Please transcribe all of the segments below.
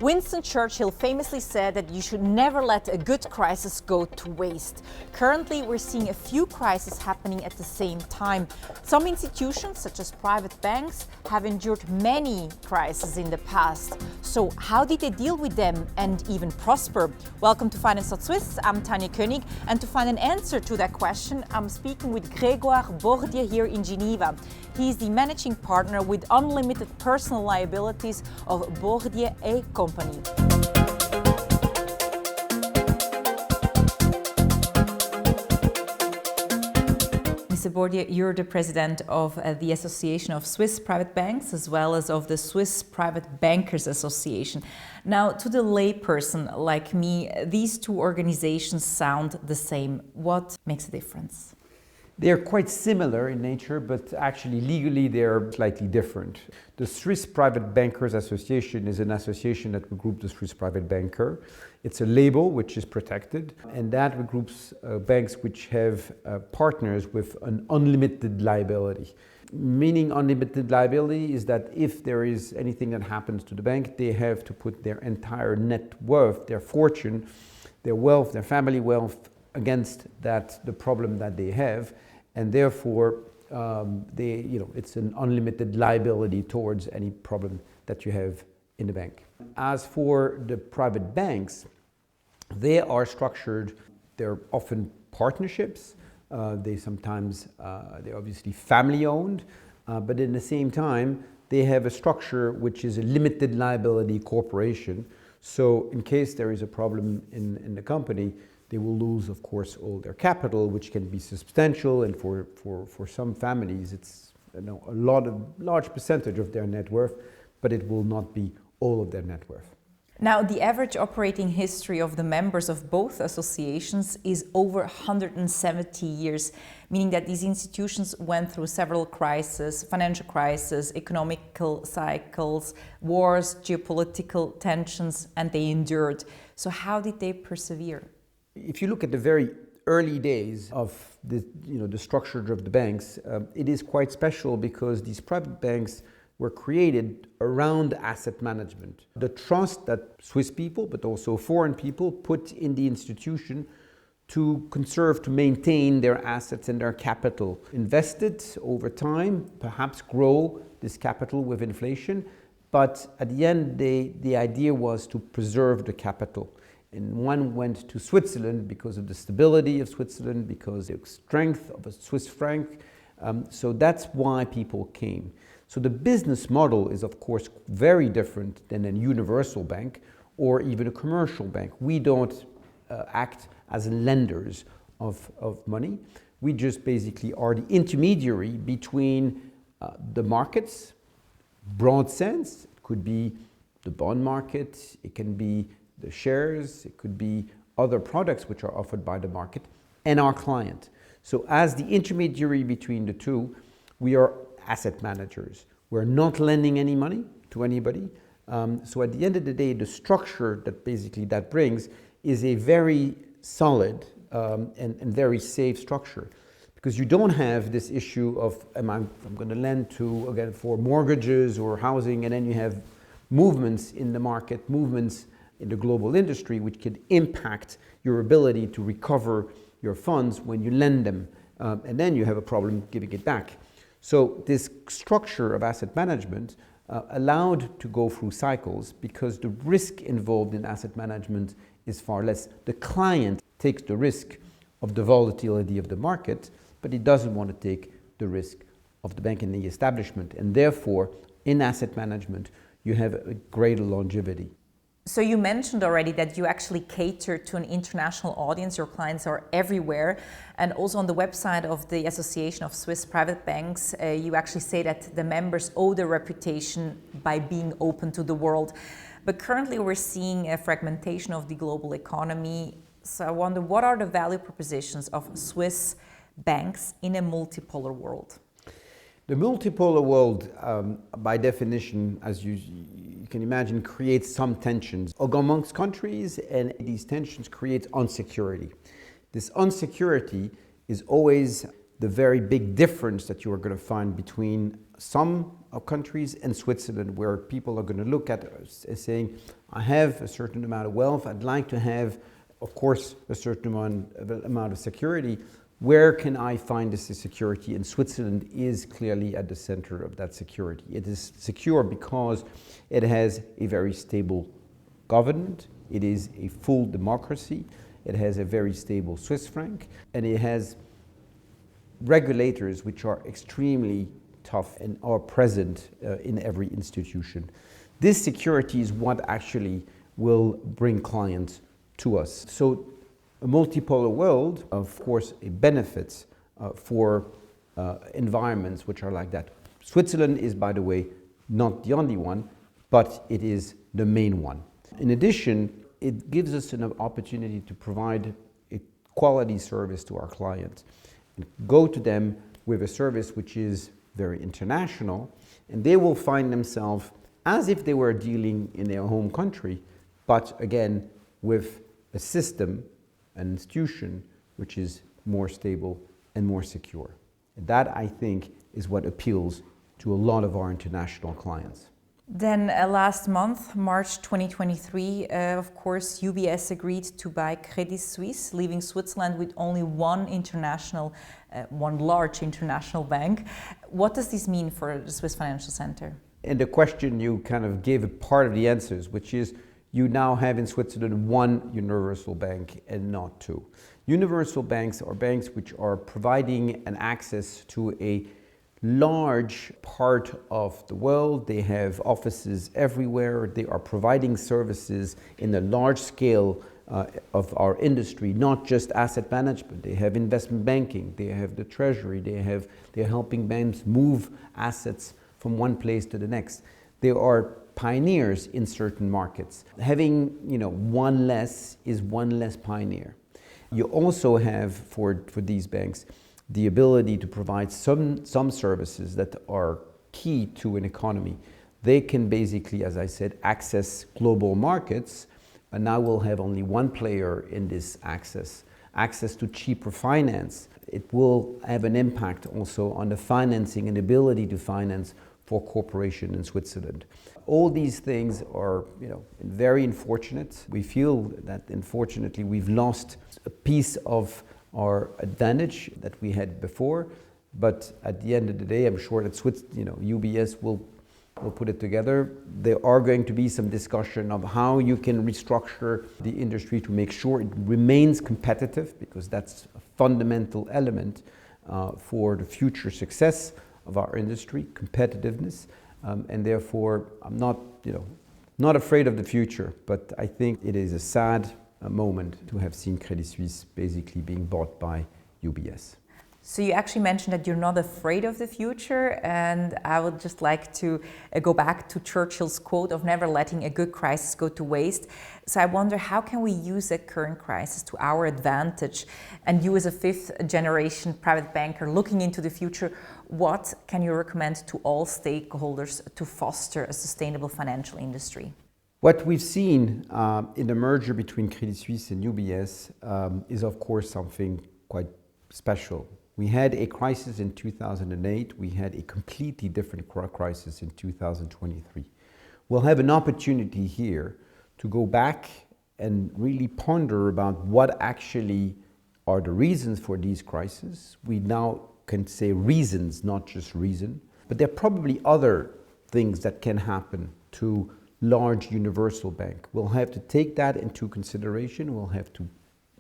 Winston Churchill famously said that you should never let a good crisis go to waste. Currently, we're seeing a few crises happening at the same time. Some institutions, such as private banks, have endured many crises in the past. So how did they deal with them and even prosper? Welcome to Finance.Swiss. I'm Tanja König, and to find an answer to that question, I'm speaking with Grégoire Bordier here in Geneva. He's the managing partner with unlimited personal liabilities of Bordier & Company. Mr. Bordier, you're the president of the Association of Swiss Private Banks as well as of the Swiss Private Bankers Association. Now, to the layperson like me, these two organizations sound the same. What makes a difference? They're quite similar in nature, but actually legally they're slightly different. The Swiss Private Bankers Association is an association that regroups the Swiss private banker. It's a label which is protected, and that regroups banks which have partners with an unlimited liability. Meaning unlimited liability is that if there is anything that happens to the bank, they have to put their entire net worth, their fortune, their wealth, their family wealth against the problem that they have, and therefore it's an unlimited liability towards any problem that you have in the bank. As for the private banks, they are structured, they're often partnerships, they're obviously family owned, but in the same time they have a structure which is a limited liability corporation. So in case there is a problem in the company, they will lose, of course, all their capital, which can be substantial, and for some families, it's a large percentage of their net worth, but it will not be all of their net worth. Now, the average operating history of the members of both associations is over 170 years, meaning that these institutions went through several crises, financial crises, economical cycles, wars, geopolitical tensions, and they endured. So how did they persevere? If you look at the very early days of the structure of the banks, it is quite special because these private banks were created around asset management. The trust that Swiss people, but also foreign people, put in the institution to conserve, to maintain their assets and their capital. Invested over time, perhaps grow this capital with inflation, but at the end, the idea was to preserve the capital. And one went to Switzerland because of the stability of Switzerland, because of the strength of a Swiss franc. So that's why people came. So the business model is, of course, very different than a universal bank or even a commercial bank. We don't act as lenders of money. We just basically are the intermediary between the markets, broad sense. It could be the bond market, it can be the shares, it could be other products which are offered by the market, and our client. So as the intermediary between the two, we are asset managers. We're not lending any money to anybody. So at the end of the day, the structure that brings is a very solid and very safe structure. Because you don't have this issue of, I'm going to lend to, again, for mortgages or housing, and then you have movements in the market, movements in the global industry, which can impact your ability to recover your funds when you lend them, and then you have a problem giving it back. So this structure of asset management allowed to go through cycles because the risk involved in asset management is far less. The client takes the risk of the volatility of the market, but he doesn't want to take the risk of the bank and the establishment, and therefore in asset management you have a greater longevity. So you mentioned already that you actually cater to an international audience. Your clients are everywhere. And also on the website of the Association of Swiss Private Banks, you actually say that the members owe their reputation by being open to the world. But currently we're seeing a fragmentation of the global economy. So I wonder, what are the value propositions of Swiss banks in a multipolar world? The multipolar world, by definition, as you can imagine, creates some tensions amongst countries, and these tensions create insecurity. This insecurity is always the very big difference that you are going to find between some countries and Switzerland, where people are going to look at us as saying, I have a certain amount of wealth, I'd like to have, of course, a certain amount of security. Where can I find this security? And Switzerland is clearly at the center of that security. It is secure because it has a very stable government, it is a full democracy, it has a very stable Swiss franc, and it has regulators which are extremely tough and are present in every institution. This security is what actually will bring clients to us. So a multipolar world, of course, it benefits for environments which are like that. Switzerland is, by the way, not the only one, but it is the main one. In addition, it gives us an opportunity to provide a quality service to our clients and go to them with a service which is very international, and they will find themselves as if they were dealing in their home country, but again with a system, an institution which is more stable and more secure. And that, I think, is what appeals to a lot of our international clients. Then last month, March 2023, of course, UBS agreed to buy Credit Suisse, leaving Switzerland with only one large international bank. What does this mean for the Swiss Financial Center? And the question, you kind of gave a part of the answers, which is you now have in Switzerland one universal bank and not two. Universal banks are banks which are providing an access to a large part of the world. They have offices everywhere. They are providing services in a large scale of our industry, not just asset management. They have investment banking, they have the treasury, they're helping banks move assets from one place to the next. They are pioneers in certain markets. Having one less is one less pioneer. You also have for these banks the ability to provide some services that are key to an economy. They can basically, as I said, access global markets, and now we'll have only one player in this access to cheaper finance. It will have an impact also on the financing and ability to finance for corporations in Switzerland. All these things are very unfortunate. We feel that unfortunately we've lost a piece of our advantage that we had before, but at the end of the day, I'm sure that UBS will put it together. There are going to be some discussion of how you can restructure the industry to make sure it remains competitive, because that's a fundamental element for the future success of our industry, competitiveness, and therefore I'm not afraid of the future, but I think it is a sad moment to have seen Credit Suisse basically being bought by UBS. So you actually mentioned that you're not afraid of the future, and I would just like to go back to Churchill's quote of never letting a good crisis go to waste. So I wonder, how can we use that current crisis to our advantage? And you, as a fifth generation private banker looking into the future, what can you recommend to all stakeholders to foster a sustainable financial industry? What we've seen in the merger between Credit Suisse and UBS is, of course, something quite special. We had a crisis in 2008. We had a completely different crisis in 2023. We'll have an opportunity here to go back and really ponder about what actually are the reasons for these crises. We now can say reasons, not just reason, but there are probably other things that can happen to large universal bank. We'll have to take that into consideration. We'll have to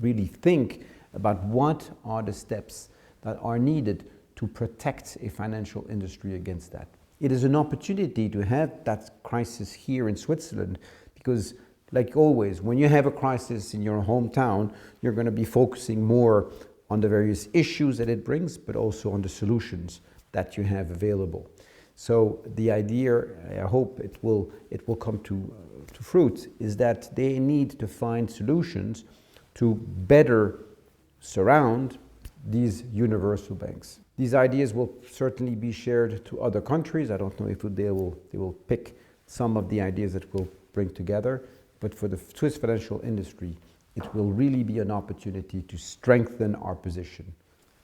really think about what are the steps that are needed to protect a financial industry against that. It is an opportunity to have that crisis here in Switzerland, because like always, when you have a crisis in your hometown, you're going to be focusing more on the various issues that it brings, but also on the solutions that you have available. So the idea, I hope it will come to fruit, is that they need to find solutions to better surround these universal banks. These ideas will certainly be shared to other countries. I don't know if they will pick some of the ideas that we'll bring together, but for the Swiss financial industry, it will really be an opportunity to strengthen our position.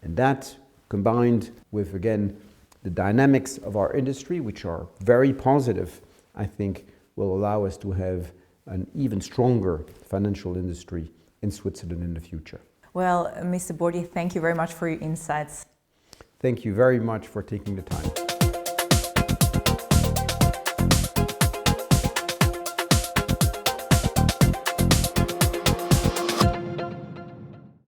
And that combined with, again, the dynamics of our industry, which are very positive, I think will allow us to have an even stronger financial industry in Switzerland in the future. Well, Mr. Bordier, thank you very much for your insights. Thank you very much for taking the time.